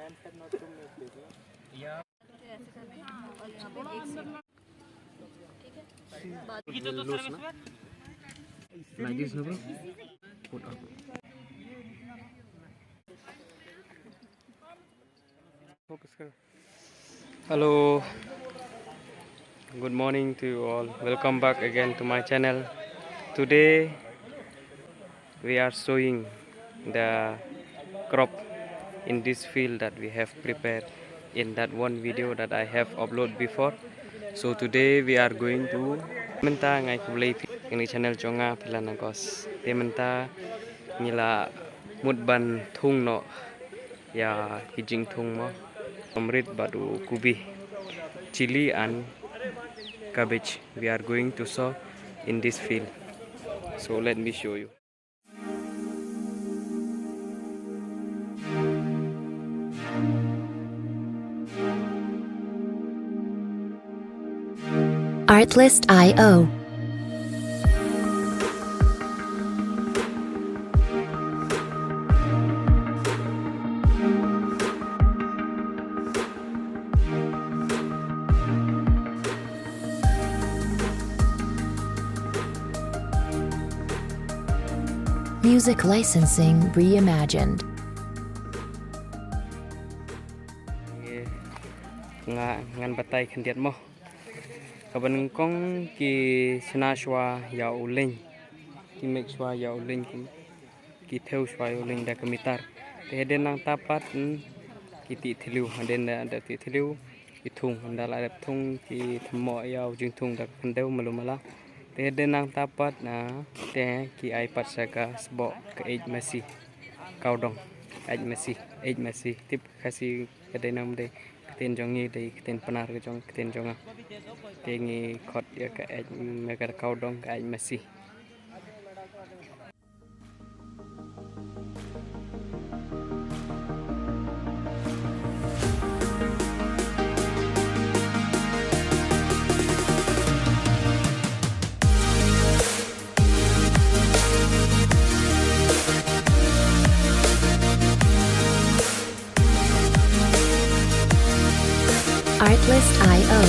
Like this, no bro? Put up. Hello, good morning to you all. Welcome back again to my channel. Today we are showing the crop in this field that we have prepared in that one video that I have uploaded before. So today we are going to menta ngai kulai ini channel jonga pilanagos tementa nila mudban thung no ya kijing thung mo omrit badu kubi chili and cabbage we are going to sow in this field. So let me show you. Artlist.io. Music licensing reimagined. Ngan batai khandiat mo kaban kong ki sna shwa ya uling ki make shwa ya uling ki theu shwa ya uling da kamitar te den nang tapat ki ti thliu den da ti thliu ki thung da la thung ki thmo ya jing thung da khandeu malumala te den nang tapat na te ki ai pat saka sbo ka ej masi kaudong ej masi tip khasi ka nam de Ktien jongi de Ktien panar ke jong Ktien jonga tengi khot ya ka ej megar kaudong ka ej masi. Artlist.io.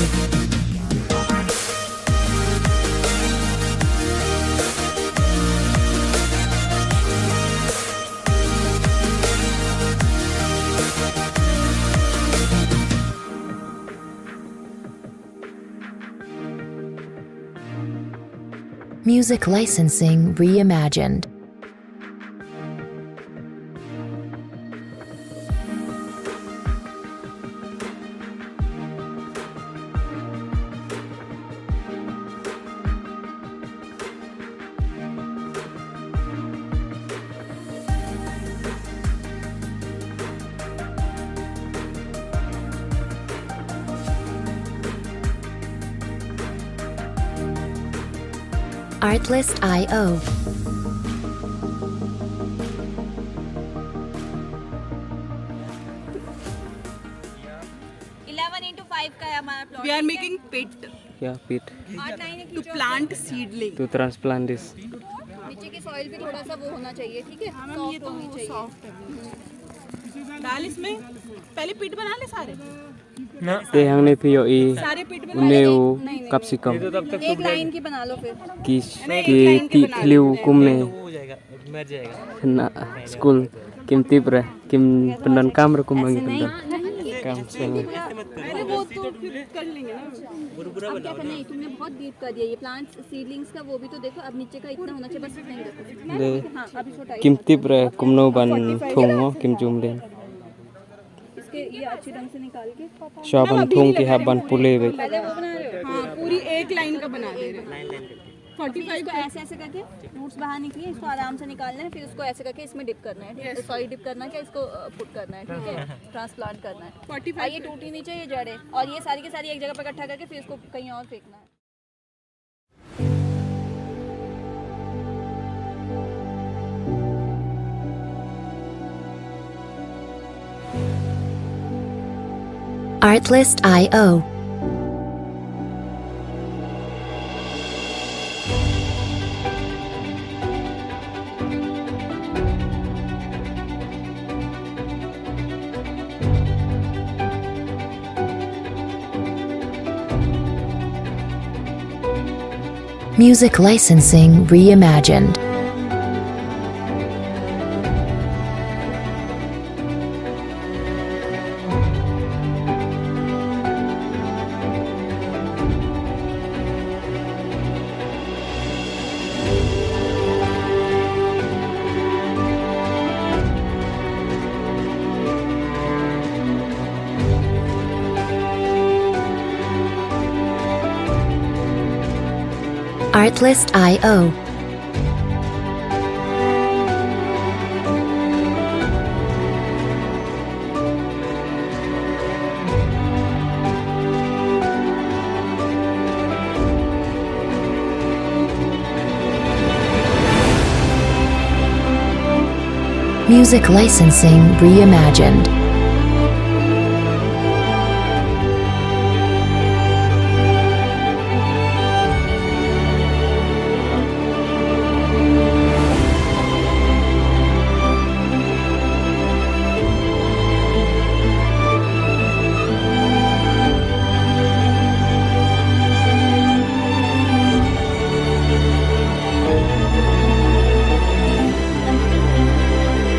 Music licensing reimagined. Artlist.io. We are making pit Yeah, pit to plant seedling. to transplant this. नीचे की soil भी थोड़ा सा वो होना चाहिए, ठीक है? हाँ मैम, ये तो सॉफ्ट है। डाल इसमें पहले पिट बना ले सारे Te hang ne phi yo I सारे पिट बना neu capsicum एक लाइन की बना लो फिर। ki ti thliu kumne na school kim tipre kim pendan kam kum bangi pendan kam seng अरे वो तो फिर कर लेंगे ना। अब क्या करना है, तुमने बहुत डीप कर दिया ये प्लांट सीडलिंग्स का, वो भी तो देखो अब नीचे का इतना होना चाहिए, बस नहीं रखो। de हाँ अभी छोटा kim tipre kum no ban thung kim jum den इसके ये अच्छी ढंग से निकाल के shaban thung ki haban pule be पहले वो बना रहे हो। हाँ पूरी एक लाइन का बना दे रहे 45 इसको ऐसे ऐसे करके रूट्स बाहर निकलिए, इसको आराम से निकालना है, फिर उसको ऐसे करके इसमें डिप करना है, ठीक है? सॉरी डिप करना है क्या, इसको पुट करना है, ठीक है? ट्रांसप्लांट करना है। 45 और ये टूटी नहीं चाहिए जड़ें, और ये सारी की सारी एक जगह पर इकट्ठा करके फिर इसको कहीं और फेंकना है। Artlist.io. Music licensing reimagined. Artlist.io. Music licensing reimagined.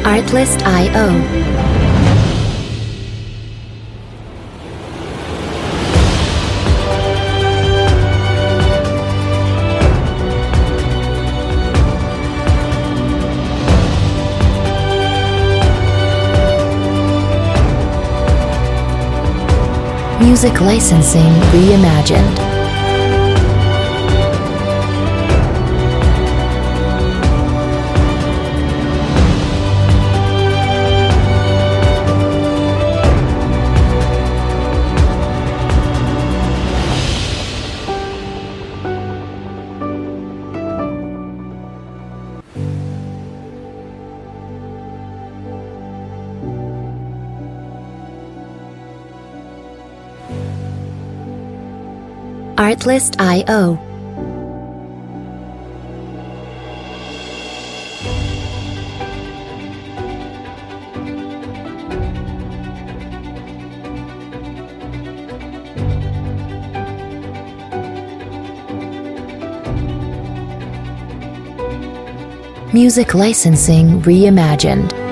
Artlist.io. Music licensing reimagined. Artlist.io. Music licensing reimagined.